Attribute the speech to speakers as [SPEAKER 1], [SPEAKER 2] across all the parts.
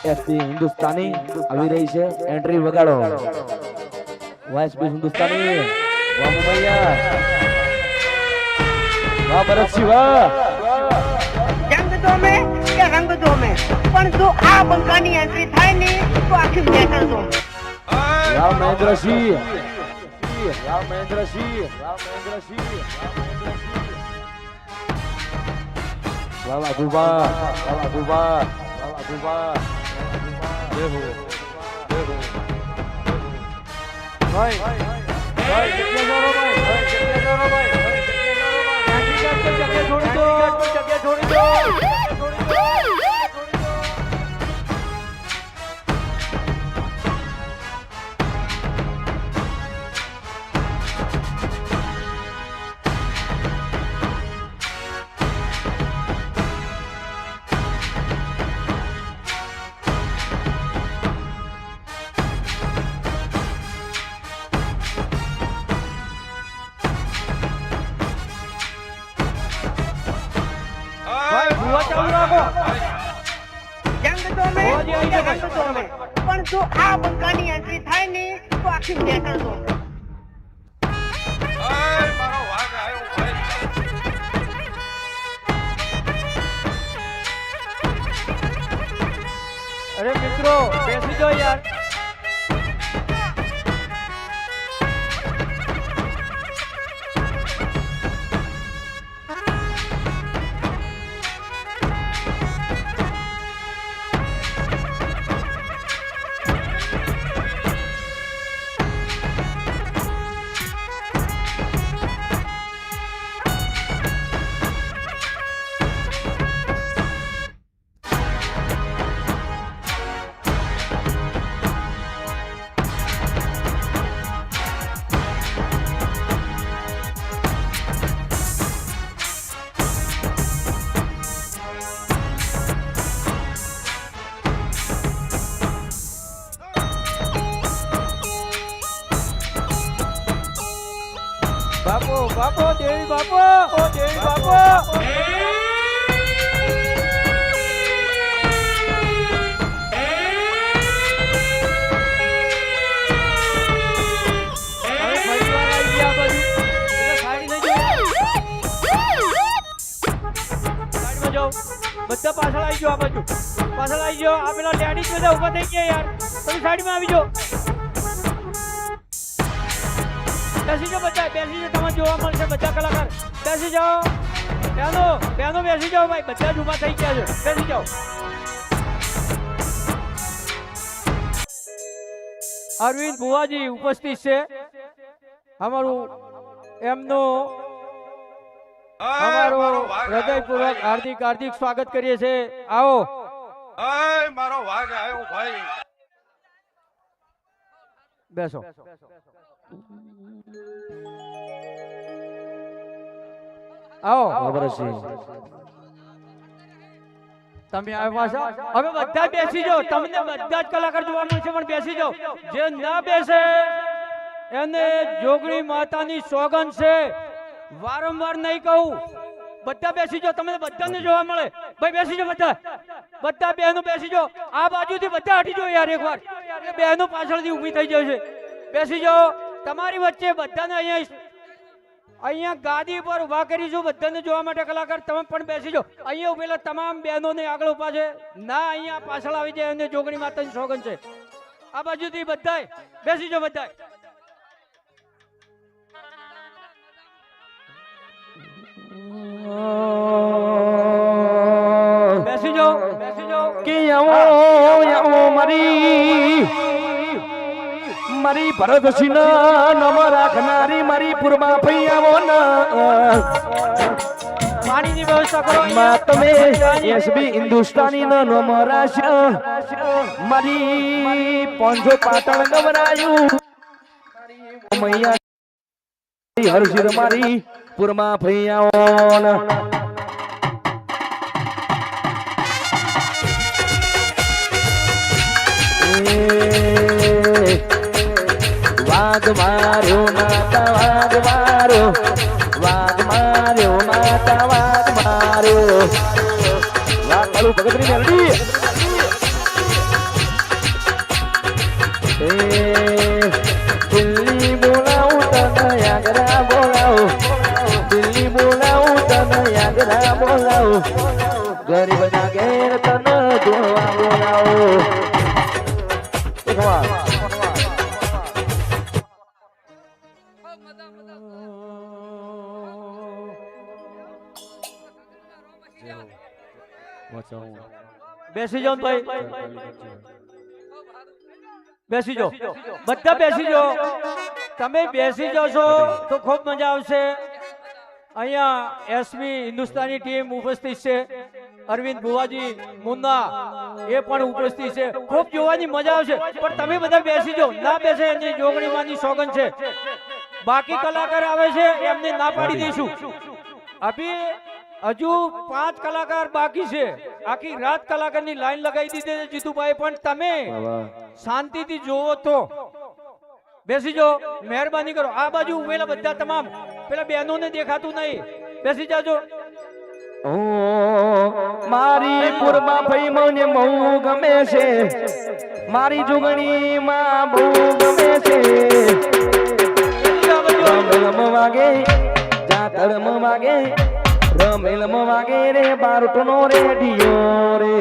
[SPEAKER 1] SP Hindustani આવી રહી છે એન્ટ્રી વગાડો વાયસપી હિન્દુસ્તાની વાહ મુમૈયા વાહ ભરતસિંહ વાહ
[SPEAKER 2] જંગ દો મેં કે રંગ દો મેં પણ જો આ બંકાની એન્ટ્રી થાય ને તો આખી મેટર દો
[SPEAKER 1] વાહ મહેન્દ્રસિંહ વાહ મહેન્દ્રસિંહ વાહ મહેન્દ્રસિંહ વાહ વાઘુબા વાહ વાઘુબા વાહ વાઘુબા દેહો દેહો ભાઈ ભાઈ જગ્યા જોરો ભાઈ જગ્યા જોરો ભાઈ જગ્યા છોડી દો જગ્યા છોડી દો
[SPEAKER 2] જંગ દો મેં કે રંગ દો મેં પણ જો આ બંકાની એન્ટ્રી થાય ને તો આખી મેટર દો
[SPEAKER 3] અરે મિત્રો બેસી જાઓ યાર બાપો બાપો દેવી બાપો દેવી બાપો બધા પાછળ આવી ગયો આ બાજુ પાછળ આવી ગયો આ પેલા લેડીઝ બધા ઉભા થઈ ગયા યાર તમે સાઈડમાં આવી જાઓ બેસી જાઓ બધા બેસી જાઓ તમારે જોવા મળશે બધા કલાકાર બેસી જાઓ બેનો બેસી જાઓ ભાઈ બધા જ ઉભા થઈ ગયા છે બેસી જાઓ અરવિંદ ભુવાજી ઉપસ્થિત છે અમારું એમનું અમારું હૃદયપૂર્વક હાર્દિક હાર્દિક સ્વાગત કરીએ છીએ આવો
[SPEAKER 4] મારો વાઘ આવ્યો ભાઈ
[SPEAKER 3] બેસો આવો
[SPEAKER 1] ભરતસિંહ
[SPEAKER 3] તમે આવ્યા છો હવે બધા બેસી જાઓ તમને બધા જ કલાકાર જોવા મળશે પણ બેસી જાઓ જે ના બેસે એને જોગણી માતાની સોગંદ છે વારંવાર નહીં કહું બધા બેસી જાઓ તમને બધાને જોવા મળે ભાઈ બેસી જાઓ બધા બહેનો બેસી જાઓ આ બાજુથી બધા હટી જાઓ યાર એકવાર બહેનો પાછળથી ઊભી થઈ જાય છે બેસી જાઓ તમારી વચ્ચે બધાને અહીંયા ગાદી પર ઉભા કરીશું બધાને જોવા માટે કલાકાર તમે પણ બેસી જાઓ અહીંયા ઉભેલા તમામ બહેનોને આગળ ઉભા છે ના અહીંયા પાછળ આવી જાય અને જોગણી માતાની સોગંદ છે આ બાજુથી બધાય બેસી જાઓ બધાય બેસી જાઓ
[SPEAKER 1] કે આવો મારી મારી ભરતસિંહ નમ રાખનારી મારી પુરમાં ભઈ આવો
[SPEAKER 3] પાણીની વ્યવસ્થા કરો
[SPEAKER 1] માં તમે એસબી હિન્દુસ્તાની નમ રાશ મારી પોંજો પાટણ ગવરાયું મૈયા હરસિર મારી પુરમાં ભઈ આવો વાઘ માર્યો માતા વાઘ માર્યો વાઘ માર્યો માતા વાઘ માર્યો વાહ કાળુ ભગતની મેલડી એ દિલ્હી બોલાવું તને આગ્રા બોલાવું દિલ્હી બોલાવું તને આગ્રા બોલાવું ગરીબના ઘેર તને જોવા બોલાવું એક વાર
[SPEAKER 3] બેસી જાઓ ભાઈ બેસી જાઓ બધા બેસી જાઓ તમે બેસી જાઓ છો તો ખૂબ મજા આવશે અહીંયા એસમી હિન્દુસ્તાની ટીમ ઉપસ્થિત છે અરવિંદ ભુવાજી મુન્ના એ પણ ઉપસ્થિત છે ખૂબ જોવાની મજા આવશે પણ તમે બધા બેસી જાઓ ના બેસે એની જોગણીમાંની સોગન છે બાકી કલાકાર આવે છે એમને ના પાડી દઈશું અભી હજુ 5 કલાકાર બાકી છે આખી રાત કલાકારની લાઈન લગાવી દીધી છે જીતુભાઈ પણ તમે શાંતિથી જોવો તો બેસી જાઓ મહેરબાની કરો આ બાજુ ઉભેલા બધા તમામ પેલા બહેનોને દેખાતું નહીં બેસી જાજો
[SPEAKER 1] ઓ મારી પુરમાં ભાઈ મને બહુ ગમે છે મારી જોગણી માં બહુ ગમે છે રમેલમ વાગે જાતરમ વાગે રમેલમ વાગે રે બારટનો રેડિયો રે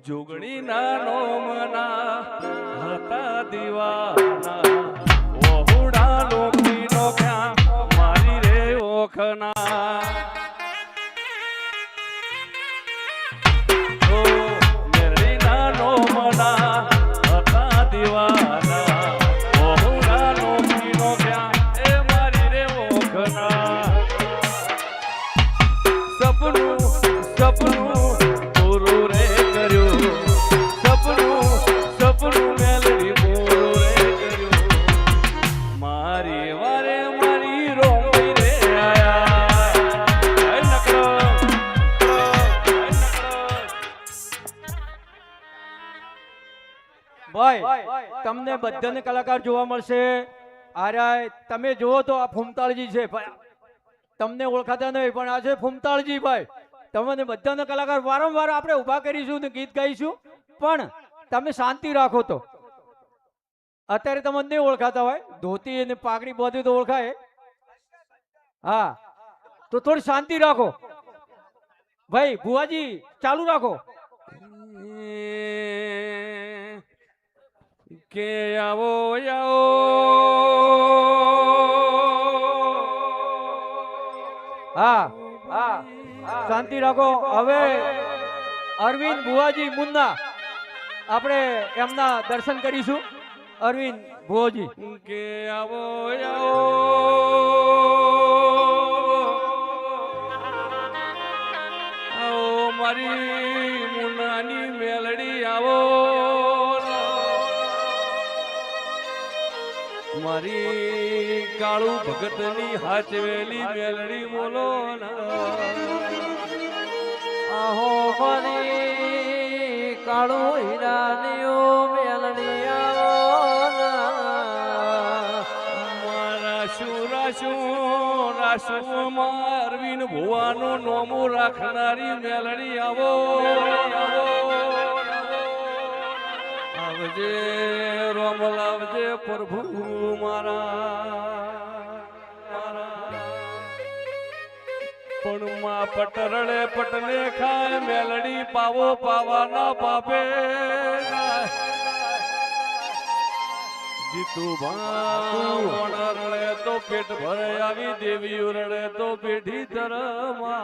[SPEAKER 4] જોગણી ના નોમના હતા દીવાના ઓહુડા લોકી નો ક્યાં મારી રે ઓખના ઓ મેરી ના નોમના હતા દીવાના ઓહુડા લોકી નો ક્યાં એ મારી રે ઓખના સપનું પૂરું રે કર્યું સપનું મેલડી પૂરું રે કર્યું મારી વારે મારી રોમી રે આયા નકરો
[SPEAKER 3] ભાઈ તમને બધાને કલાકાર જોવા મળશે આર્યા તમે જુઓ તો આ ફૂમતાળજી છે ભાઈ તમને ઓળખાતા નહીં પણ આ છે ફૂમતાળજી ભાઈ તમને બધાને કલાકાર વારંવાર આપણે ઊભા કરીશું ને ગીત ગાઈશું પણ તમે શાંતિ રાખો તો અત્યારે તમને નહીં ઓળખાતા હોય ધોતી અને પાઘડી બાંધી તો ઓળખાય હા તો થોડી શાંતિ રાખો ભાઈ ભુવાજી ચાલુ રાખો
[SPEAKER 4] કે આવો આવો
[SPEAKER 3] હા હા શાંતિ રાખો હવે અરવિંદ ભુવાજી મુન્ના આપણે એમના દર્શન કરીશું અરવિંદ ભુવાજી
[SPEAKER 4] કે આવો આવો આવો મારી મુન્નાની મેલડી આવો મારી કાળુ ભગતની હાચવેલી મેલડી બોલો
[SPEAKER 3] આહો મારી કાળો હીરાનીઓ મેલડી આવો
[SPEAKER 4] મારા રાશુ મારવીન ભુવાનું નોમું રાખનારી મેલડી આવો આવજે રોમ લાવજે પ્રભુ મારા પણ માં પટરડે પટને ખાય મેલડી પાવો પાવાના પાપે જીતુ ભાણ રડે તો પેટ ભરે આવી દેવી રડે તો પેઢી ધરમા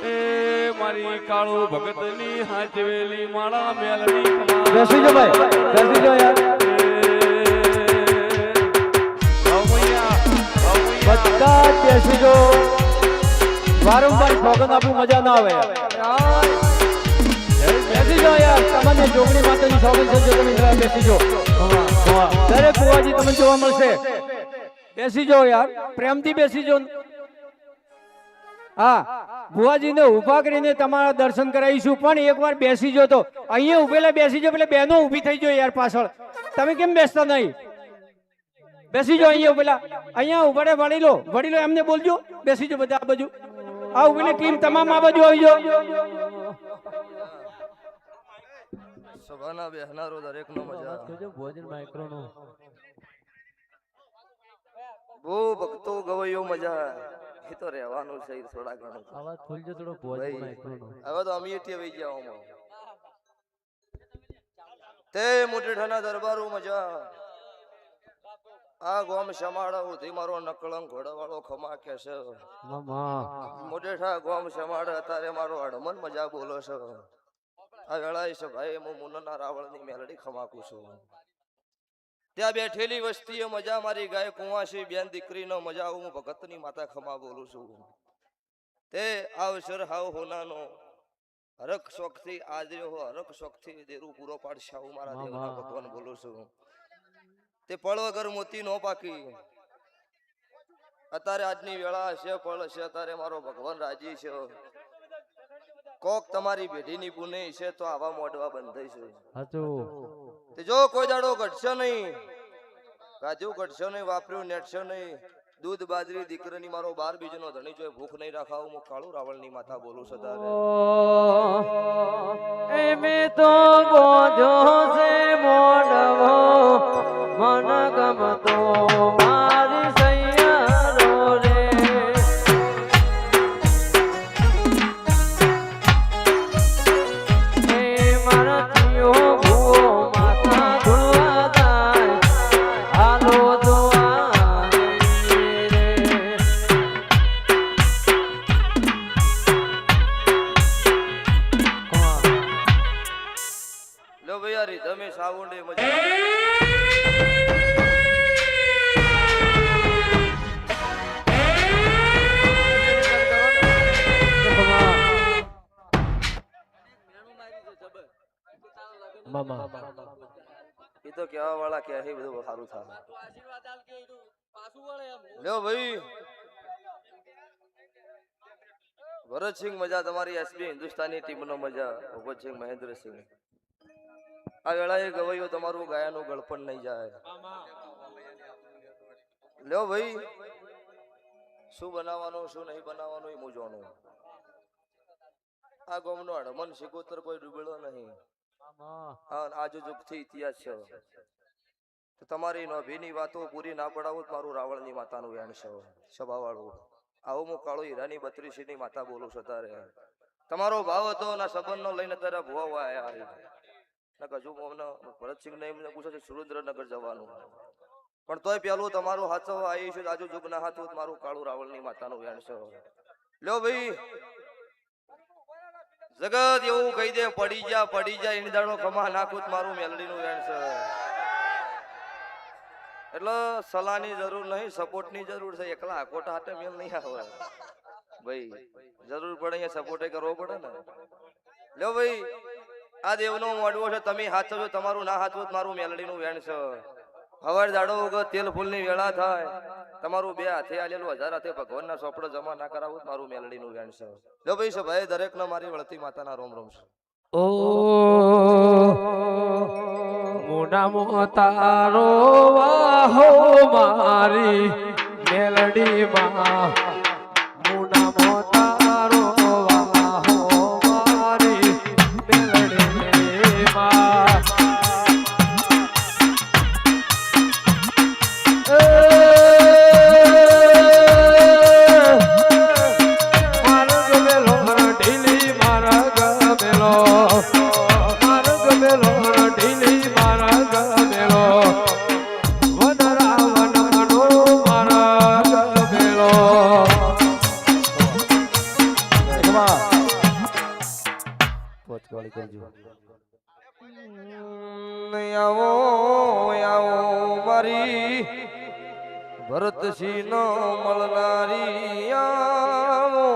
[SPEAKER 4] એ મારી કાળુ ભગતની હાચવેલી માળા મેલડી
[SPEAKER 1] બેસી જો ભાઈ બેસી જો યાર બધા બેસી જો વારંવાર સ્લોગન આપું મજા ના આવે યાર બેસી
[SPEAKER 3] જોગણી માતાની સોગંદ છે જો તમે જરા બેસી જો દરેક ભુવાજી તમને જોવા મળશે બેસી જાઓ યાર પ્રેમથી બેસી જાઓ હા ભુવાજીને ઊભા કરીને તમારા દર્શન કરાવીશું પણ એકવાર બેસી જો તો અહીંયા ઊભેલા બેસી જો એટલે બહેનો ઊભી થઈ જો યાર પાછળ તમે કેમ બેસતા નહીં બેસી જો અહીંયા ઊભા વડીલો એમને બોલજો બેસી જો બધા આ બાજુ આ ઊભીને ટીમ તમામ આ બાજુ આવી જાઓ
[SPEAKER 1] સભાના બેહનારો દરેકનો મજા
[SPEAKER 3] ભોજન માઇક્રોનો
[SPEAKER 1] બહુ ભક્તો ગવૈયો મજા એ તો રહેવાનું છે થોડા ઘણું
[SPEAKER 3] આવાજ ખોલજો થોડો ભોજન માઇક્રોનો
[SPEAKER 1] હવે તો અમે એથી આવી ગયા તે મુઠીઠાના દરબારો મજા આ ગોમ સમાડા ઉધી મારો નકળંગ ઘોડાવાળો ખમા કે છે મુઠીઠા ગોમ સમાડા તારે મારો અડમન મજા બોલો છે આ વેળાએ છે ભાઈ હું મુન્નાના રાવળની મેલડી ખમાકું છું ત્યાં બેઠેલી વસ્તીએ મજા મારી ગાય કુંવાસી બેન દીકરીનો મજા હું ભગતની માતા ખમા બોલું છું તે અવસર હાવ હોનાનો હરક શોખથી આદર્યો હો હરક શોખથી દેરું પૂરો પાડશે હું મારા દેવના ભગવાન બોલું છું તે પળ વગર મોતી નો પાકી અત્યારે આજની વેળા છે પળ છે અત્યારે મારો ભગવાન રાજી છે કોક તમારી પેઢીની પુનઈ છે તો આવા મોઢવા બંધ થઈ છે જો કોઈ દાડો ઘટશે નહીં કાજુ ઘટશે નહીં વાપર્યું નેટશે નહીં દૂધ બાજરી દીકરાની મારો 12 બીજનો ધણી જો ભૂખ નહીં રાખાવું હું કાળુ રાવળની માતા બોલું છું તારે
[SPEAKER 5] એમે તો બોજો છે મોડવો મન ગમતો મારી સૈયારો રે એ મારા થયો ભૂવો માથા ધોવા જાય હાલો જોવા
[SPEAKER 1] લો ભૈયારી તમે સાવુંડે મજા એ તો કેવા વાળા કે હે બધું સારું થાય લ્યો ભાઈ ભરતસિંહ મજા તમારી એસબી હિન્દુસ્તાની ટીમનો મજા ભગતસિંહ મહેન્દ્રસિંહ આ વેળાએ ગવૈયો તમારું ગાયાનું ગળપણ નહીં જાય લ્યો ભાઈ શું બનાવવાનું શું નહીં બનાવવાનું એ મૂંઝવણું આ ગોમનો હડમન સિકોતર કોઈ ડૂબેલો નહીં આજુ જુગથી ઇતિહાસ છે તો તમારી નભીની વાતો પૂરી ના પડાવું મારું રાવળની માતાનું વેણ છે સભાવાળું આવું હું કાળો હીરાની 32 ની માતા બોલું છું તારે તમારો ભાવ હતો ના સંબંધનો લઈને તારા ભુવા આવ્યા હજુ ભરતસિંહ ને એમને પૂછે છે સુરેન્દ્રનગર જવાનું પણ તોય પેલું તમારું હાથ આવી છે આજુ જુગ ના હાથ મારું કાળું રાવળની માતાનું વેણ છે લ્યો ભાઈ જગત એવું કહી દે પડી જા ઈંડાળો કમા નાખું મારું મેલડીનું વેણ છે એટલે સલાહની જરૂર નહીં સપોર્ટની જરૂર છે એકલા આકોટા હાથે મેલ નહીં આવે ભાઈ જરૂર પડે અહીંયા સપોર્ટ કરવો પડે ને લ્યો ભાઈ આ દેવનો મોડવો છે તમે હાથવો તમારું ના હાથવું મારું મેલડીનું વેણ છે હવાર દાડો વગર તેલ ફૂલની વેળા થાય તમારું 2 હાથે આલેલું 1000 હાથે ભગવાનના સોપડો જમા ના કરાવું મારું મેલડીનું વેણ છે લ્યો ભાઈ ભાઈ દરેકને મારી વળતી માતાના રોમ રોમ છે
[SPEAKER 5] ઓ મોઢા મોતારો વાહો મારી મેલડી માં મોઢા મોતારો વાહો મારી મેલડી માં
[SPEAKER 1] ભરતસિંહ નો મળનારી આવો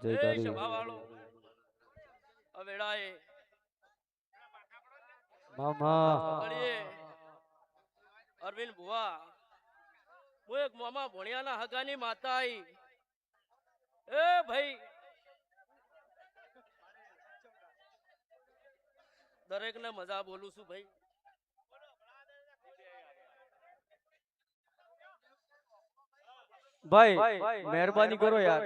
[SPEAKER 5] જય
[SPEAKER 4] એ
[SPEAKER 5] તારી
[SPEAKER 4] સભાવાળો આ વેળાએ
[SPEAKER 5] મામા
[SPEAKER 4] પકડીએ અરવિંદ ભુવા હું એક મામા ભોણિયાના હગાની માતા આઈ એ ભાઈ દરેકને મજા બોલું છું ભાઈ
[SPEAKER 3] ભાઈ મહેરબાની કરો યાર,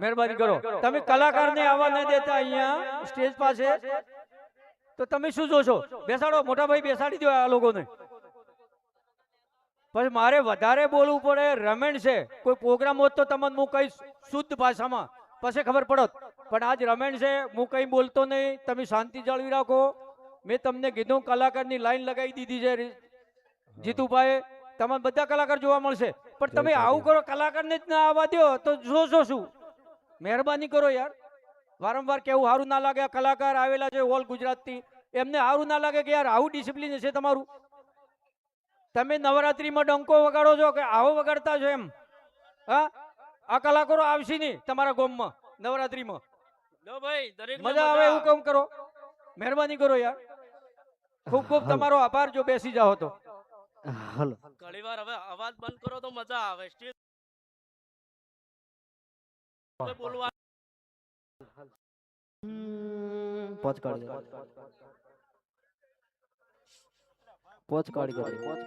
[SPEAKER 3] મહેરબાની કરો. તમે કલાકારને આવવા ન દેતા અહીંયા સ્ટેજ પાસે, તો તમે શું જોશો? બેસાડો, મોટા ભાઈ બેસાડી દો આ લોકોને. પછી મારે વધારે બોલવું પડે. રમેણ છે, કોઈ પ્રોગ્રામ હોત તો તમને હું કઈ શુદ્ધ ભાષામાં પછી ખબર પડત, પણ આજ રમેણ છે, હું કઈ બોલતો નહીં. તમે શાંતિ જાળવી રાખો. મેં તમને કીધું કલાકારની લાઈન લગાવી દીધી છે જીતુભાઈ, તમને બધા કલાકાર જોવા મળશે. પણ તમે આવું કરો, કલાકારને જ ના આવવા દો તો જોશો શું? મહેરબાની કરો યાર. વારંવાર કેવું સારું ના લાગે. આ કલાકાર આવેલા છે ઓલ ગુજરાતથી, એમને સારું ના લાગે કે યાર આવું ડિસિપ્લિન છે તમારું? તમે નવરાત્રીમાં ડંકો વગાડો છો કે આવો વગાડતા છો એમ? હા, આ કલાકારો આવશે નહીં તમારા ગામમાં નવરાત્રીમાં.
[SPEAKER 4] લો ભાઈ દરેક
[SPEAKER 3] મજા આવે એવું કામ કરો. મહેરબાની કરો યાર. ખૂબ ખૂબ તમારો આભાર. જો બેસી જાઓ તો
[SPEAKER 5] હલો
[SPEAKER 4] ઘણી વાર હવે અવાજ બંધ કરો તો મજા આવે. સ્ટેજ બોલવા
[SPEAKER 5] પોચ કાઢી દે પોચ કાઢી દે પોચ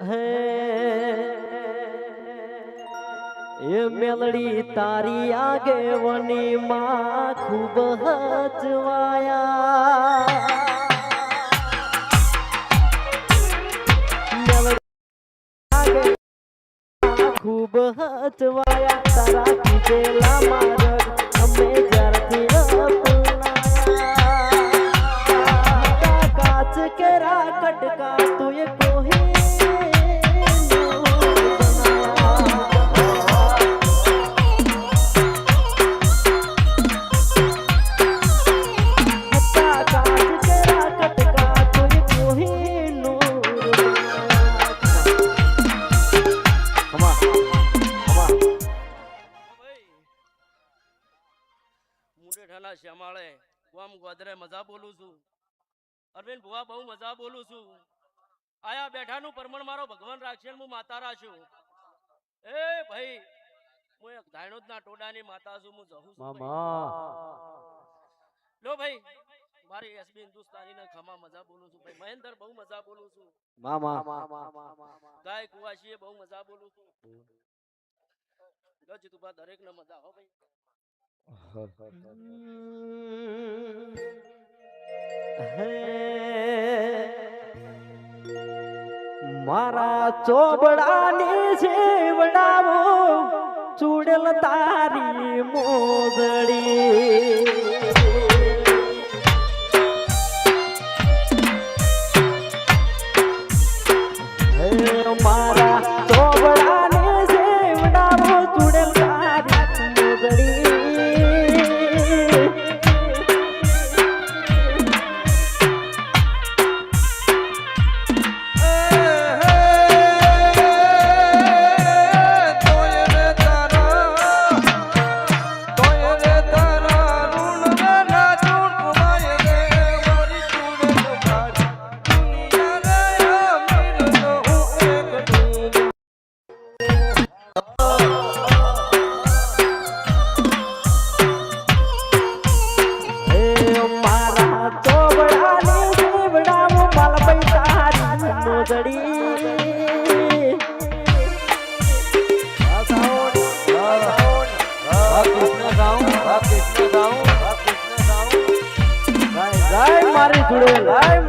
[SPEAKER 5] હે એ મેલડી તારી આગેવાની માં ખૂબ હચવાયા ખૂબ હચવાયા તારા કીધેલા માર્ગ અમે જ્યારથી અપનાયા કાચ કેરા કટકા તું એ કોહી
[SPEAKER 4] મુંડેઠાના શ્યામાળે ગામ ગોદરે મજા બોલું છું. અરવિંદ ભુવા બહુ મજા બોલું છું. આયા બેઠાનું પરમણ મારો ભગવાન રાખશે, હું માતા રાખ્યો. એ ભાઈ હું એક ધાણોદના ટોડાની માતા છું. હું જહું છું
[SPEAKER 5] મામા
[SPEAKER 4] લો ભાઈ. મારી એસબી હિન્દુસ્તાની ને ખમા મજા બોલું છું ભાઈ. મહેન્દ્ર બહુ મજા બોલું છું.
[SPEAKER 5] મામા
[SPEAKER 4] ગાય કુવાશીએ બહુ મજા બોલું છું. જીતુભા દરેક ને મજા હો ભાઈ.
[SPEAKER 5] મારા ચોબડાની જેવડાવો ચૂડેલ તારી મોગડી મારા ચોબડાની જેવડાવો ચૂડેલ તારી મોગડી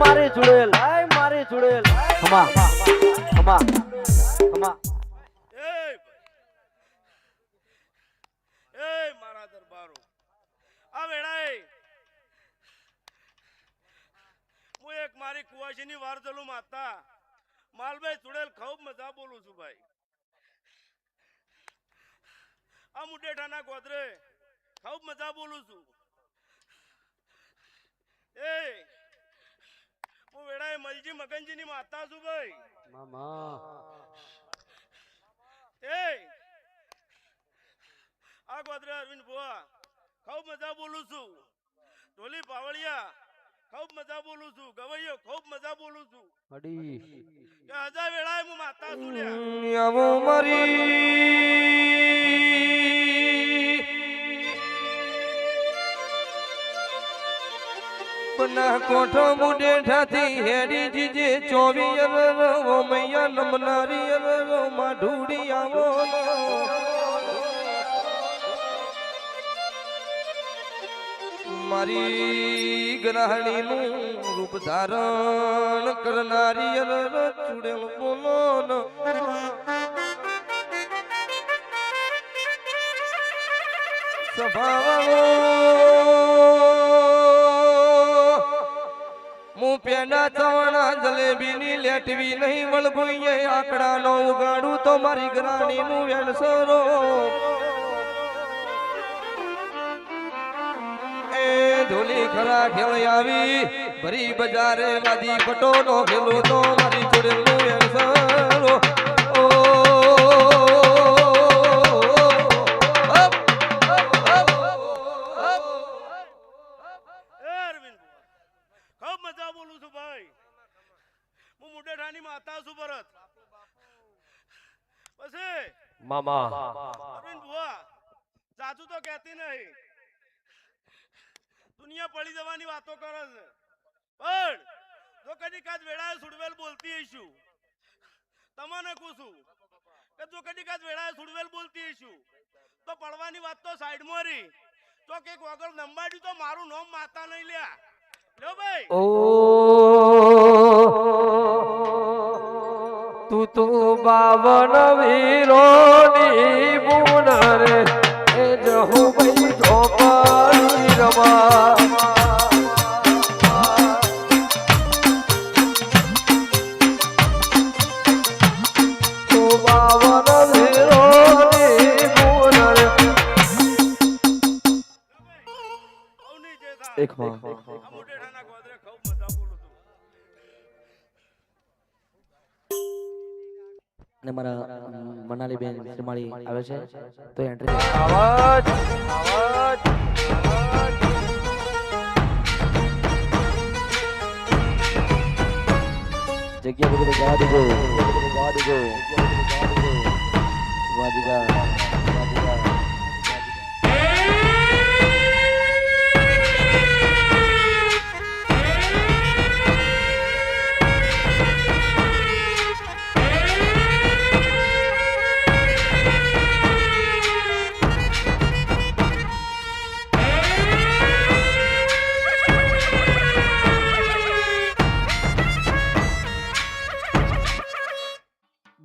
[SPEAKER 5] મારી ચુડેલ મારી ચુડેલ ખમા ખમા ખમા
[SPEAKER 4] એ મારા દરબારો આ વેળાએ હું એક મારી કુવાશીની વારજલું માતા માલભાઈ ચુડેલ ખૂબ મજા બોલું છું ભાઈ. આ મુંડેઠાના ગોદરે ખૂબ મજા બોલું છું. એ
[SPEAKER 6] હું વેળાએ મલજી મગનજીની માતા છું ભાઈ.
[SPEAKER 5] મામા
[SPEAKER 6] એ આ ગોદરા અરવિંદ ભુવા ખૂબ મજા બોલું છું. ઢોલી પાવળિયા ખૂબ મજા બોલું છું. ગવૈયો ખૂબ મજા બોલું છું.
[SPEAKER 5] અડી
[SPEAKER 6] કે હજા વેળાએ હું માતા છું લ્યા.
[SPEAKER 1] આવો મારી બના કોઠો મુડેઠાથી હેરી જીજે ચોવીયર રો મૈયા નમનારી રો માઢુડી આવો મારી ગ્રહણી નું રૂપ ધારણ કરનારી ચુડેલ બોલો હું પેડા ચવણા જલેબી ની લેટવી નહીં વળભુઈએ આકડા નો ઉગાડું તો મારી ગ્રાણી નું વેણસરો એ ઢોલી ખરા ખેલ આવી ભરી બજારે લાદી પટો નો ખેલો તો મારી જોડે નું વેણસરો
[SPEAKER 6] ખૂબ મજા બોલું છું ભાઈ. હું મુડેઠાની માતા છું ભરત. પછી
[SPEAKER 5] મામા
[SPEAKER 6] અરવિંદ ભુવા જાજુ તો કહેતી નહીં. દુનિયા પડી જવાની વાતો કરે છે. પણ જો કદી કાચ વેળાએ સુડવેલ બોલતી હઈશું તમને કહું છું કે જો કદી કાચ વેળાએ સુડવેલ બોલતી હઈશું તો પડવાની વાત તો સાઈડમાં રહી. તો કે વગર નંબાડ્યું તો મારું નામ માતા નહીં લ્યા. લ્યો ભાઈ
[SPEAKER 5] ઓ તું તું બાવન વીરોની બુનરે એ જહુ ભાઈ ઝોપાડી રમા તું બાવન વીરોની બુનરે
[SPEAKER 6] અવની જે થા.
[SPEAKER 5] એક માં
[SPEAKER 6] આ મુડેઠાના ગોદરે ખૂબ મજા બોલું છું.
[SPEAKER 5] ને મારા મનાલી બેન શ્રીમાળી આવે છે તો એન્ટ્રી
[SPEAKER 1] આવાજ
[SPEAKER 5] જગ્યા બધું જવા દેજો વાજીગા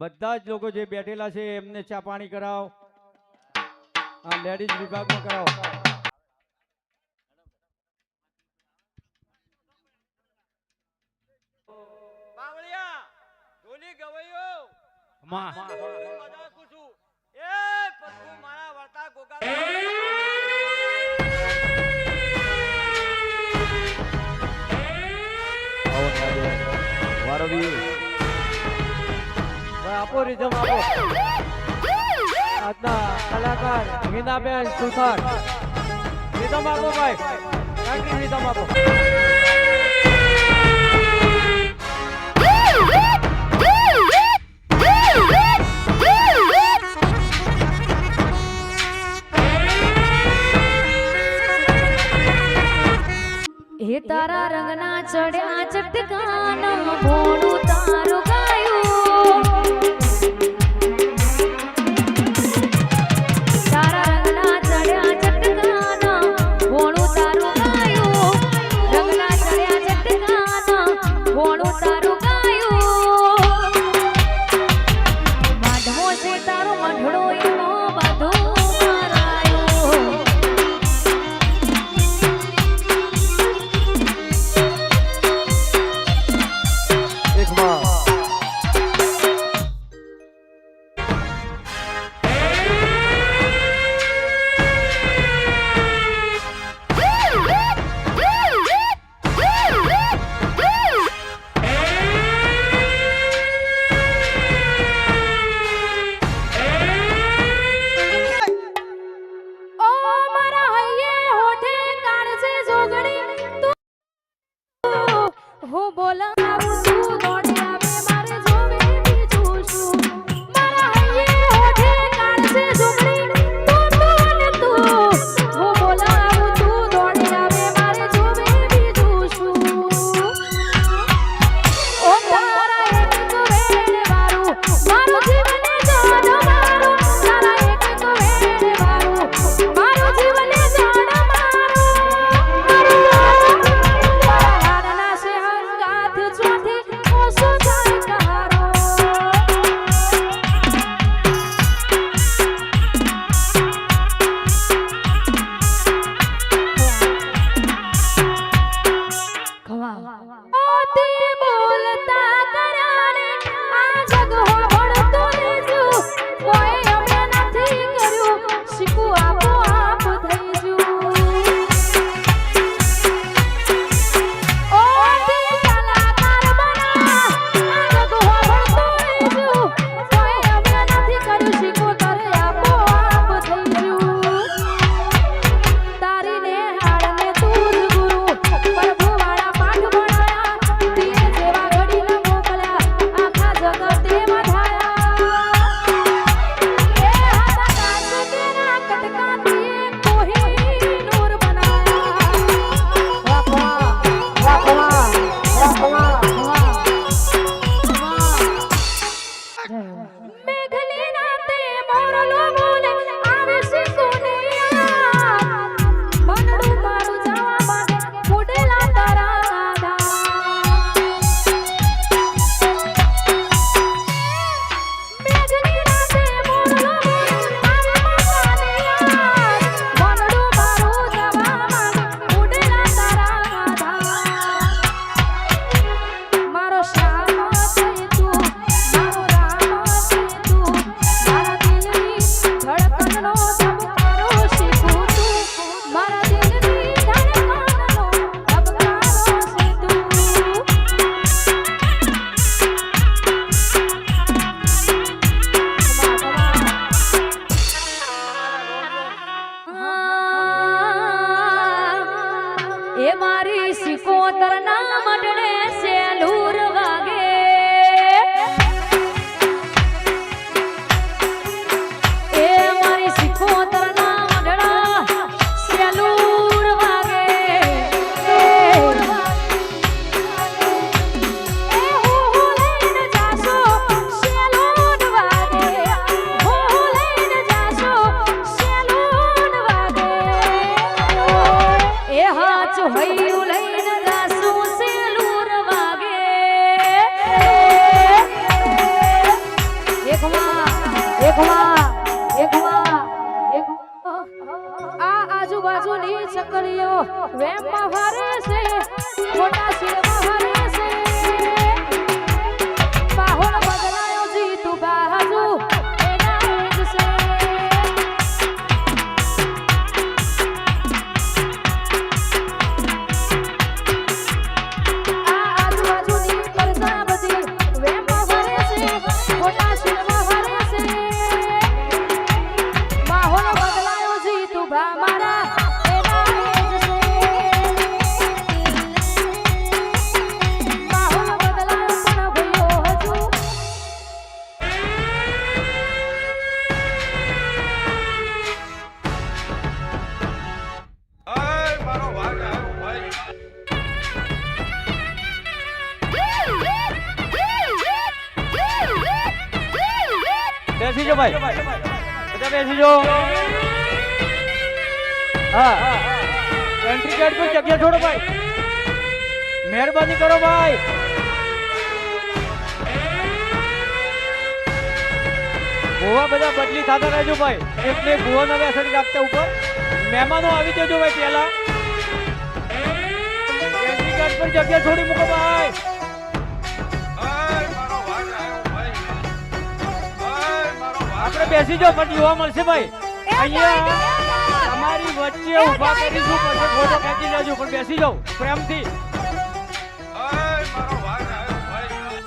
[SPEAKER 3] બધા જ લોકો જે બેઠેલા છે એમને ચા પાણી કરાવો. આ લેડીઝ વિભાગમાં કરાવો.
[SPEAKER 2] બાવળિયા ઢોલી ગવૈયો
[SPEAKER 3] માં
[SPEAKER 2] મજા કુછું એ પત્તુ મારા વર્તા ગોગા
[SPEAKER 5] વારવી
[SPEAKER 3] ભાઈ આપો રીધમ આપો. આજના કલાકાર મીનાબેન સુથાર રીધમ આપો ભાઈ. કાંઈક રીધમ આપો.
[SPEAKER 7] હે તારા રંગના ચડ્યા ચટકાન ભોળું તારું ગાયું તારા રંગના ચડ્યા ચટકાન ભોળું તારું ગાયું રંગના ચડ્યા ચટકાન ભોળું તારું ગાયું માધવો છે તારો મંઢળો એનો બધું મારાયું
[SPEAKER 5] એક માં
[SPEAKER 7] વેમમાં ફરે છે ખોટા શિરમાં ફરે છે માહોલ બદલાયો જીતુ બાજુ એના જ છે આ આજુબાજુની પરસા બધી વેમમાં ફરે છે ખોટા શિરમાં ફરે છે માહોલ બદલાયો જીતુ બા મારા એના જ છે માહોલ બદલાયો પણ ભયો હજુ
[SPEAKER 6] મારો વાઘ આવ્યો ભાઈ.
[SPEAKER 3] બેસી જાઓ ભાઈ બધા બેસી જાઓ હા એન્ટ્રી ગેટ પર જગ્યા છોડો ભાઈ મહેરબાની કરો ભાઈ ગોવા બધા બદલી થતા રહેજો ભાઈ એક બે ગોવા નવા અસર રાખતા ઉપર મહેમાનો આવી જજો ભાઈ પહેલા એન્ટ્રી ગેટ પર જગ્યા છોડી મૂકો ભાઈ
[SPEAKER 6] મારો વાઘ આવ્યો ભાઈ. મારો વાઘ.
[SPEAKER 3] આપણે બેસી જાઓ પણ જોવા મળશે ભાઈ અહીંયા તમારી વચ્ચે ઊભા કરીશું પછી ફોટો ખેંચી લેજો પણ બેસી જાઓ પ્રેમથી
[SPEAKER 6] મારો વાઘ આવ્યો ભાઈ.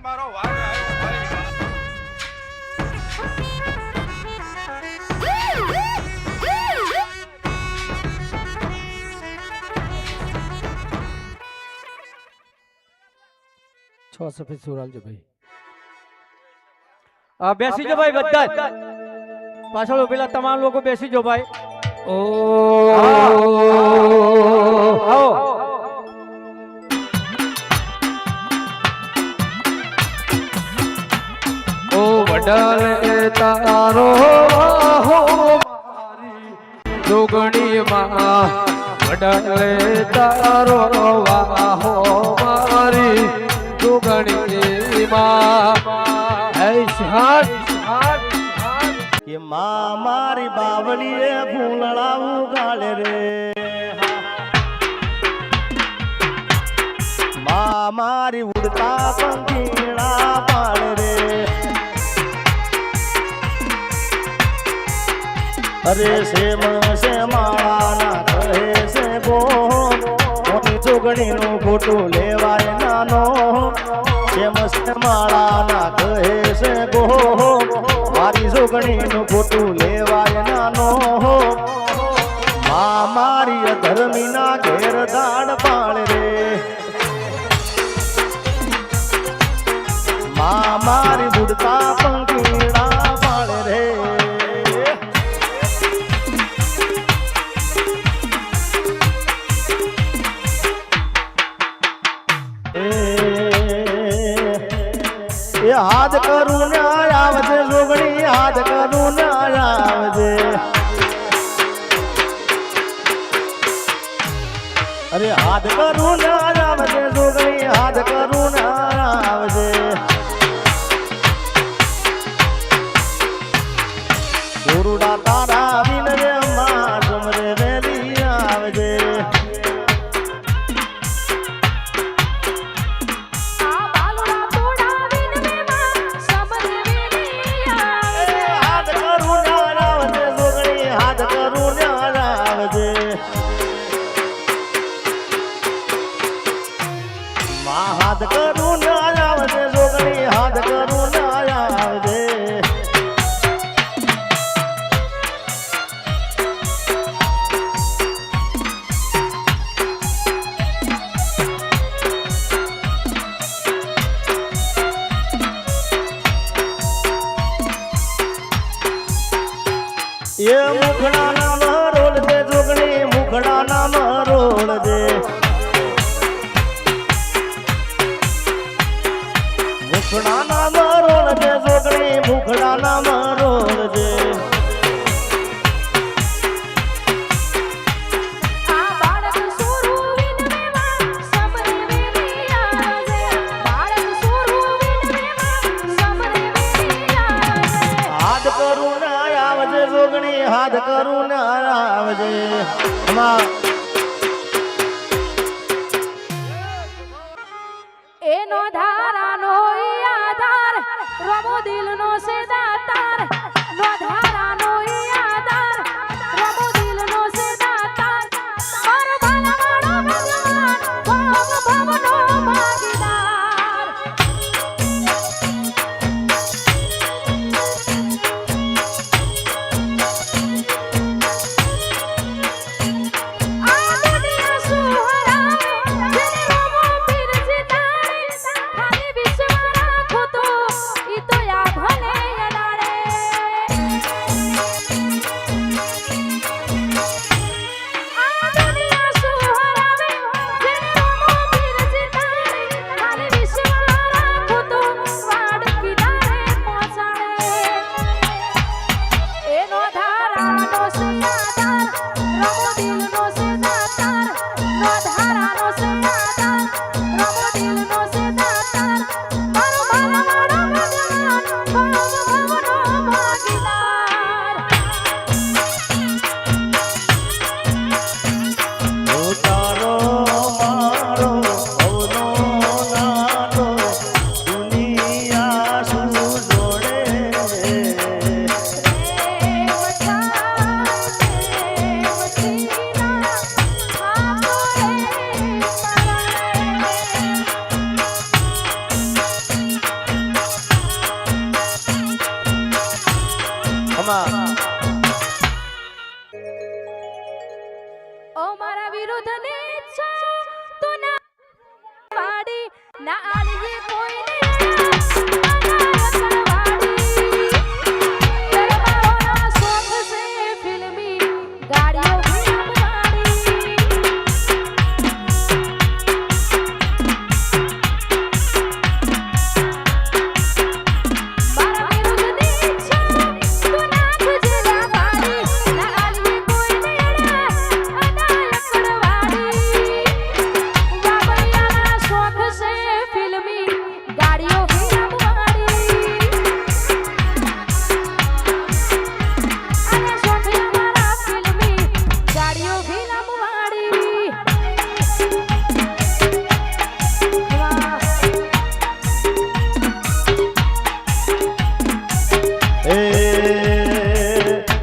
[SPEAKER 6] મારો વાઘ આવ્યો ભાઈ.
[SPEAKER 3] છ સફેદ સુરાલજો ભાઈ બેસી જાઓ ભાઈ બધા જ. પાછળ પેલા તમામ લોકો બેસી જાઓ ભાઈ આવો
[SPEAKER 4] ઓ વડલ એ તારો હો જોગણી માં વડલ એ તારો વાહો મારી જોગણી માં
[SPEAKER 6] કે માં મારી બાવલીએ ફૂલડાવું ગાળે રે માં મારી ઉડતા પંખીડા પાડે રે અરે સે માળાના કહે છે ગો મોટી ચોગડીનું ખોટું લેવાય નાનો મસ્ત માળાના કહે છે ગો મારી જોગણીનું ખોટું લેવાય નાનો મા મારી અધર્મીના ઘેર દાડ પાળ રે મા મારી બુડતા પંખીડા પાળ રે એ હાથ કરું ન્યાય આવજે જોગણી હાથ કરું ન્યાય આવજે અરે હાથ કરું ન્યાય આવજે જોગણી હાથ કરું ન્યાય આવજે ગુરુડા તારા વિન રે માં સમરે વેલી આવજે
[SPEAKER 7] આ બાલુડા તોડાવીને મેમાં સમર વેલી આવે
[SPEAKER 6] હાથ કરું ન્યાય આવજે જોગણી હાથ કરું ન્યાય આવજે માં હાથ કરું ન્યાય આવજે જોગણી હાથ કરું ન્યાય આવજે એ મુખડા નામ રોલ દે જોગણી મુખડા નામ રોલ દે મુખડા નામ રોલ દે જોગણી મુખડા નામ રોલ દે
[SPEAKER 7] આ બાળક સુરુવીને મેમાં સમર વેલી આવે બાળક સુરુવીને મેમાં
[SPEAKER 8] યાદ કરું ને આવજે
[SPEAKER 7] એનો ધારાનો ઈ આધાર રમો દિલનો છે દાતાર નો ધારાનો ઈ આધાર રમો દિલનો છે દાતાર માર ભલાવાળો ભગવાન ભવ ભવનો ભાગીદાર આ દુનિયા સુહરાવે જેને રમો પીર જીતાડે ખાલી વિશ્વ રાખો તો ઈ તો યા ભલે અડાડે આ દુનિયા સુહરાવે જેને રમો પીર જીતાડે ખાલી વિશ્વ રાખો તો વાડ કિનારે પહોંચાડે એનો ધારાનો છે આધાર રમો દિલનો છે દાતાર નો ધારાનો છે આધાર રમો દિલનો છે દાતાર મારો ભલાવાળો ભગવાન ભવ ભવનો ભાગીદાર
[SPEAKER 8] તારો મારો ભવનો નાતો દુનિયા શું જોડે
[SPEAKER 7] ઓ મારા વિરુદ્ધની ઈચ્છા તો ના વાડી ના આલીએ કોઈને દરબારોના શોખ છે ફિલ્મી ગાડીઓ મારા વિરુદ્ધની ઈચ્છા તો ના ખુજરા વાડી ના આલીએ કોઈને વાબરિયાના શોખ છે ફિલ્મી ગાડીઓ અને શોખ અમારા ફિલ્મી ગાડીઓ ફિલ્મવાળી
[SPEAKER 8] એ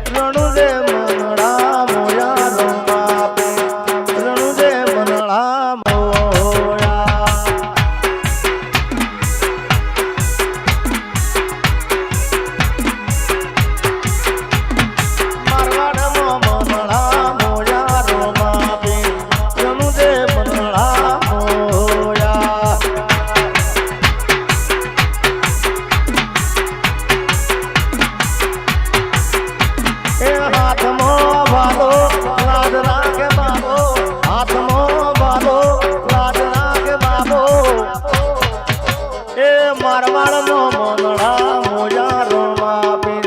[SPEAKER 8] રણુ રે મનડા મોયા રમા રણુ રે મનડા મોયા મારવાડમાં મનડા મોયા રમા રણુ રે મનડા મોયા એ હાથમાં વાલો લાજ રાખે બાબો હાથમાં વાલો લાજ રાખે બાબો એ મારવાડનો મનડા મોયા રોમા પીર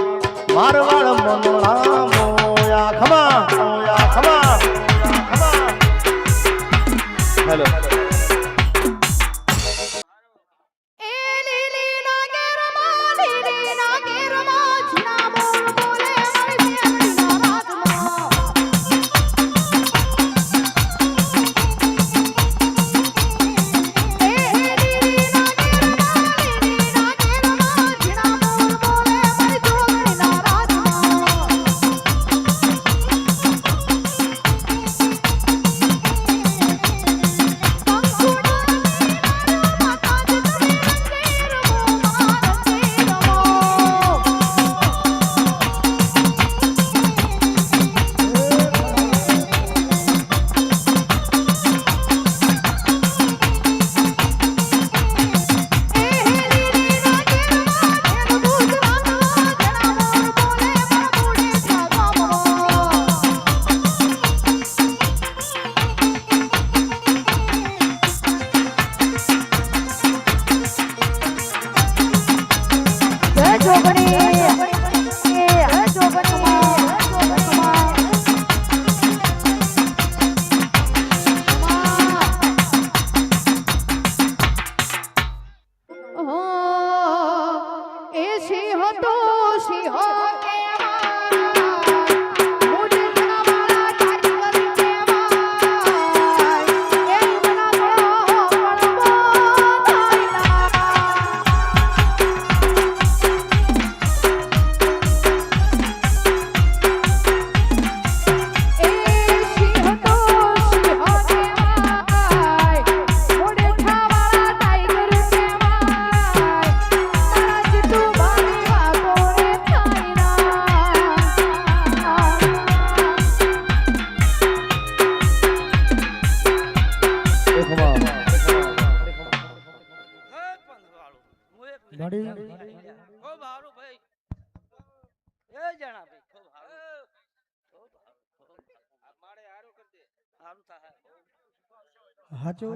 [SPEAKER 8] મારવાડ મનડા મોયા ખમા હેલો
[SPEAKER 7] એ લીલી ના કેરમાં જીના બોલ બોલે મારી બેનના રાતમાં એ લીલી ના કેરમાં જીના બોલ બોલે મારી જોગણીના રાતમાં
[SPEAKER 8] ખમા
[SPEAKER 6] હે પંથવાળો હું એક
[SPEAKER 8] ગાડી
[SPEAKER 6] ખૂબ હારું ભાઈ એ જણા ભાઈ ખૂબ હારું મારે હારું કરી દે હારું થાય
[SPEAKER 8] હાચો